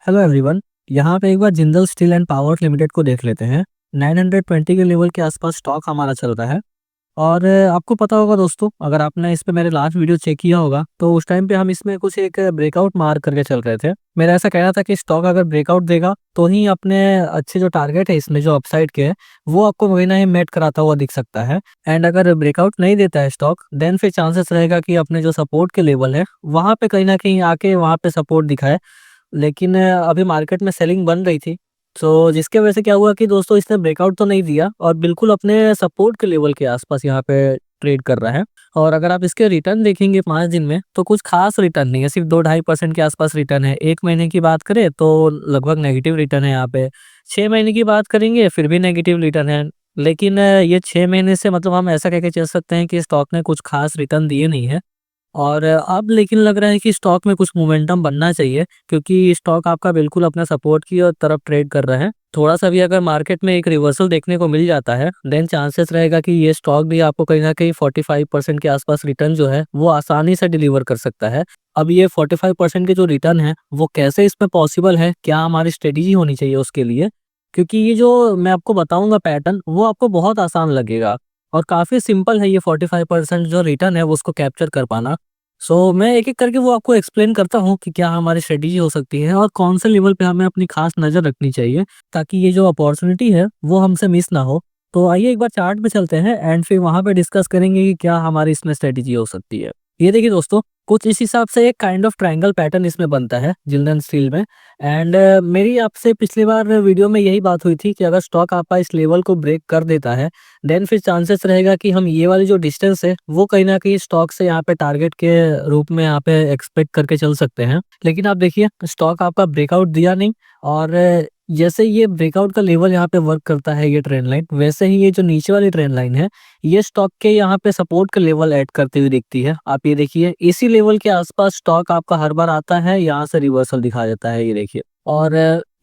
Hello everyone. यहाँ पे एक बार Jindal steel and power limited को देख लेते हैं। 920 के लेवल के आसपास स्टॉक हमारा चल रहा है। और आपको पता होगा दोस्तों, अगर आपने इस पे मेरे लास्ट वीडियो चेक किया होगा तो उस टाइम पे हम इसमें कुछ एक ब्रेकआउट मार करके चल रहे थे। मेरा ऐसा कहना था कि स्टॉक अगर ब्रेकआउट देगा तो ही अपने अच्छे जो टारगेट है इसमें जो अपसाइड के है वो आपको कहीं ना ही मेट कराता हुआ दिख सकता है। एंड अगर ब्रेकआउट नहीं देता है स्टॉक, देन फिर चांसेस रहेगा कि अपने जो सपोर्ट के लेवल है वहाँ पे कहीं ना कहीं आके वहाँ पे सपोर्ट दिखाए। लेकिन अभी मार्केट में सेलिंग बन रही थी, तो जिसके वजह से क्या हुआ कि दोस्तों इसने ब्रेकआउट तो नहीं दिया और बिल्कुल अपने सपोर्ट के लेवल के आसपास यहाँ पे ट्रेड कर रहा है। और अगर आप इसके रिटर्न देखेंगे 5 दिन में तो कुछ खास रिटर्न नहीं है, सिर्फ 2-2.5% के आसपास रिटर्न है। 1 महीने की बात करें तो लगभग नेगेटिव रिटर्न है यहाँ पे। 6 महीने की बात करेंगे फिर भी नेगेटिव रिटर्न है। लेकिन ये 6 महीने से मतलब हम ऐसा कह के चल सकते हैं कि स्टॉक ने कुछ खास रिटर्न दिए नहीं है। और अब लेकिन लग रहा है कि स्टॉक में कुछ मोमेंटम बनना चाहिए, क्योंकि स्टॉक आपका बिल्कुल अपना सपोर्ट की और तरफ ट्रेड कर रहा है। थोड़ा-सा भी अगर मार्केट में एक रिवर्सल देखने को मिल जाता है, देन चांसेस रहेगा कि ये स्टॉक भी आपको कहीं न कहीं 45% के आसपास रिटर्न जो है, वो आसानी से डिलीवर कर सकता है। अब ये 45% के जो रिटर्न है, वो कैसे इसमें पॉसिबल है? क्या हमारी स्ट्रेटेजी होनी चाहिए उसके लिए? क्योंकि ये जो मैं आपको बताऊँगा पैटर्न, वो आपको बहुत आसान लगेगा और काफ़ी सिंपल है ये 45% जो रिटर्न है, वो उसको कैप्चर कर पाना। मैं एक-एक करके वो आपको एक्सप्लेन करता हूँ कि क्या हमारी स्ट्रेटेजी हो सकती है और कौन से लेवल पे हमें अपनी खास नज़र रखनी चाहिए, ताकि ये जो अपॉर्चुनिटी है वो हमसे मिस ना हो। तो आइए एक बार चार्ट पे चलते हैं एंड फिर वहाँ पे डिस्कस करेंगे कि क्या हमारी इसमें स्ट्रेटेजी हो सकती है। ये देखिए दोस्तों, कुछ इस हिसाब से एक काइंड ऑफ ट्रायंगल पैटर्न इसमें बनता है जिंदल स्टील में। एंड मेरी आपसे पिछली बार वीडियो में यही बात हुई थी कि अगर स्टॉक आपका इस लेवल को ब्रेक कर देता है, देन फिर चांसेस रहेगा कि हम ये वाली जो डिस्टेंस है वो कहीं न कहीं स्टॉक से यहाँ पे टारगेट के रूप में यहाँ पे एक्सपेक्ट करके चल सकते हैं। लेकिन आप देखिए, स्टॉक आपका ब्रेकआउट दिया नहीं। और जैसे ये ब्रेकआउट का लेवल यहाँ पे वर्क करता है ये ट्रेंड लाइन, वैसे ही ये जो नीचे वाली ट्रेंड लाइन है, ये स्टॉक के यहाँ पे सपोर्ट का लेवल ऐड करती हुई दिखती है। आप ये देखिए, इसी लेवल के आसपास स्टॉक आपका हर बार आता है, यहाँ से रिवर्सल दिखा देता है, ये देखिए। और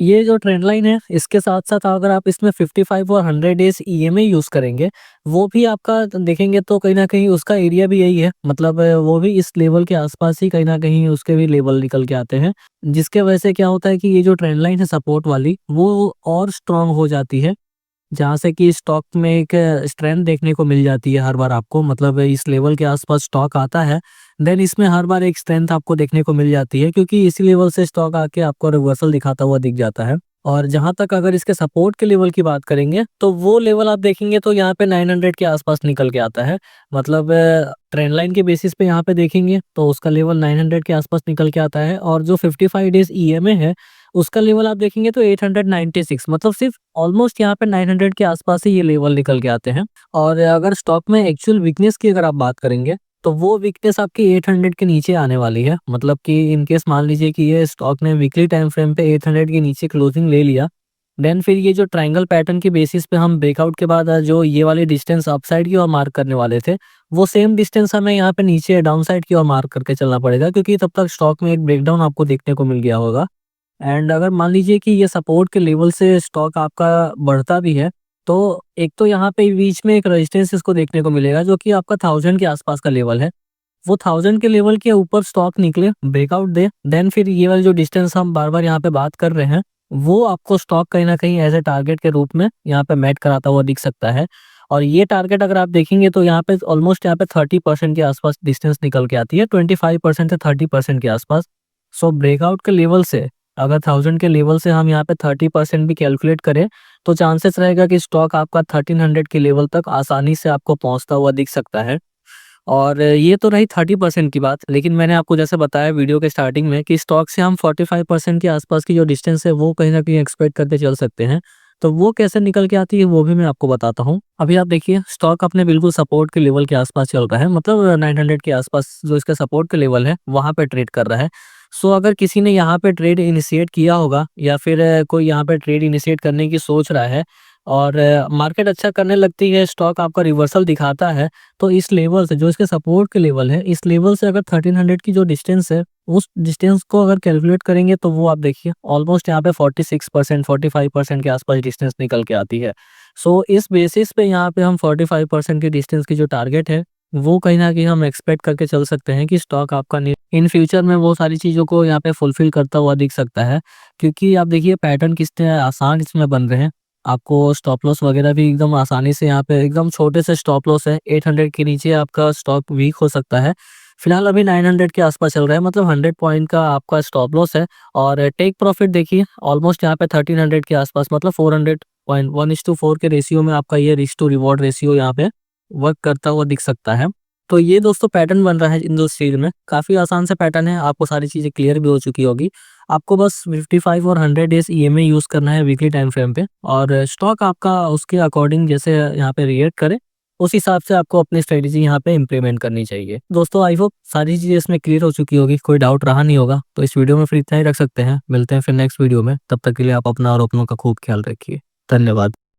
ये जो ट्रेंड लाइन है, इसके साथ-साथ अगर आप इसमें 55 और 100 डेज़ ईएमए यूज़ करेंगे, वो भी आपका देखेंगे तो कहीं न कहीं उसका एरिया भी यही है। मतलब वो भी इस लेवल के आसपास ही कहीं न कहीं उसके भी लेवल निकल के आते हैं। जिसके वजह से क्या होता है कि ये जो ट्रेंड लाइन है सपोर्ट वाली, वो और स्ट्रॉन्ग हो जाती है। जहाँ से कि स्टॉक में एक स्ट्रेंथ देखने को मिल जाती है हर बार आपको। मतलब इस लेवल के आसपास स्टॉक आता है, देन इसमें हर बार एक स्ट्रेंथ आपको देखने को मिल जाती है, क्योंकि इसी लेवल से स्टॉक आके आपको रिवर्सल दिखाता हुआ दिख जाता है। और जहाँ तक अगर इसके सपोर्ट के लेवल की बात करेंगे, तो वो लेवल आप देखेंगे तो यहाँ पे 900 के आसपास निकल के आता है। मतलब ट्रेंड लाइन के बेसिस पे यहाँ पे देखेंगे तो उसका लेवल 900 के आसपास निकल के आता है, और जो 55 डेज़ ईएमए है, उसका लेवल आप देखेंगे तो 896, मतलब सिर्फ ऑलमोस्ट यहाँ पे 900 के आसपास ही ये लेवल निकल के आते हैं। और अगर स्टॉक में एक्चुअल वीकनेस की अगर आप बात करेंगे, तो वो वीकनेस आपकी 800 के नीचे आने वाली है। मतलब कि इन केस मान लीजिए कि ये स्टॉक ने वीकली टाइम फ्रेम पे 800 के नीचे क्लोजिंग ले लिया, देन फिर ये जो ट्रायंगल पैटर्न के बेसिस पे हम ब्रेकआउट के बाद जो ये वाली डिस्टेंस अपसाइड की ओर मार्क करने वाले थे, वो सेम डिस्टेंस हमें यहाँ पे नीचे डाउन साइड की ओर मार्क करके चलना पड़ेगा, क्योंकि तब तक स्टॉक में एक ब्रेकडाउन आपको देखने को मिल गया होगा। एंड अगर मान लीजिए कि ये सपोर्ट के लेवल से स्टॉक आपका बढ़ता भी है, तो एक तो यहाँ पे बीच में एक रेजिस्टेंस इसको देखने को मिलेगा जो कि आपका 1000 के आसपास का लेवल है। वो 1000 के लेवल के ऊपर स्टॉक निकले, ब्रेकआउट दे, देन फिर ये वाली जो डिस्टेंस हम बार-बार यहाँ पे बात कर रहे हैं, वो आपको स्टॉक कहीं न कहीं एज़ अ टारगेट के रूप में यहाँ पे मैच कराता हुआ दिख सकता है। और ये टारगेट अगर आप देखेंगे तो यहाँ पे ऑलमोस्ट यहाँ पे 30% के आसपास डिस्टेंस निकल के आती है, 25% से 30% के आसपास। ब्रेकआउट के लेवल से अगर 1000 के लेवल से हम यहाँ पे 30% भी कैलकुलेट करें, तो चांसेस रहेगा कि स्टॉक आपका 1300 के लेवल तक आसानी से आपको पहुँचता हुआ दिख सकता है। और ये तो रही 30% की बात, लेकिन मैंने आपको जैसे बताया वीडियो के स्टार्टिंग में कि स्टॉक से हम 45% के आसपास की जो डिस्टेंस है वो कहीं न कहीं एक्सपेक्ट करके चल सकते हैं। तो वो कैसे निकल के आती है वो भी मैं आपको बताता हूँ। अभी आप देखिए, स्टॉक अपने बिल्कुल सपोर्ट के लेवल के आसपास चल रहा है, मतलब 900 के आसपास जो इसका सपोर्ट का लेवल है वहाँ पे ट्रेड कर रहा है। अगर किसी ने यहाँ पे ट्रेड इनिशिएट किया होगा, या फिर कोई यहाँ पे ट्रेड इनिशिएट करने की सोच रहा है और मार्केट अच्छा करने लगती है, स्टॉक आपका रिवर्सल दिखाता है, तो इस लेवल से जो इसके सपोर्ट के लेवल है, इस लेवल से अगर 1300 की जो डिस्टेंस है, उस डिस्टेंस को अगर कैलकुलेट करेंगे तो वो आप देखिए ऑलमोस्ट यहाँ पे 46% 45% के आसपास डिस्टेंस निकल के आती है। इस बेसिस पे यहाँ पे हम 45% की डिस्टेंस की जो टारगेट है वो कहीं न कहीं हम एक्सपेक्ट करके चल सकते हैं कि स्टॉक आपका नि इन फ्यूचर में वो सारी चीज़ों को यहाँ पे फुलफ़िल करता हुआ दिख सकता है। क्योंकि आप देखिए पैटर्न कितने आसान इसमें बन रहे हैं। आपको स्टॉप लॉस वगैरह भी एकदम आसानी से यहाँ पे एकदम छोटे से स्टॉप लॉस है, 800 के नीचे आपका स्टॉक वीक हो सकता है। फिलहाल अभी 900 के आस-पास चल रहा है, मतलब 100 पॉइंट का आपका स्टॉप लॉस है और टेक प्रॉफिट देखिए ऑलमोस्ट यहाँ पे 1300 के आस-पास, मतलब 400.1:4 के रेशियो में आपका ये रिस्क टू रिवॉर्ड रेशियो यहाँ पे वर्क करता हुआ दिख सकता है। तो ये दोस्तों पैटर्न बन रहा है इन 2 चीज़ में, काफ़ी आसान सा पैटर्न है, आपको सारी चीज़ें क्लियर भी हो चुकी होगी। आपको बस 55 और 100 डेज़ ईएमए यूज़ करना है वीकली टाइम फ्रेम पे और स्टॉक आपका उसके अकॉर्डिंग जैसे यहाँ पे रिएक्ट करे, उस हिसाब से आपको अपनी स्ट्रेटजी यहाँ पे इम्प्लीमेंट करनी चाहिए। दोस्तों आई होप सारी चीज़ें इसमें क्लियर हो चुकी होगी, कोई डाउट रहा नहीं होगा, तो इस वीडियो में फिर इतना ही रख सकते हैं। मिलते हैं फिर नेक्स्ट वीडियो में, तब तक के लिए आप अपना और अपनों का खूब ख्याल रखिए। धन्यवाद।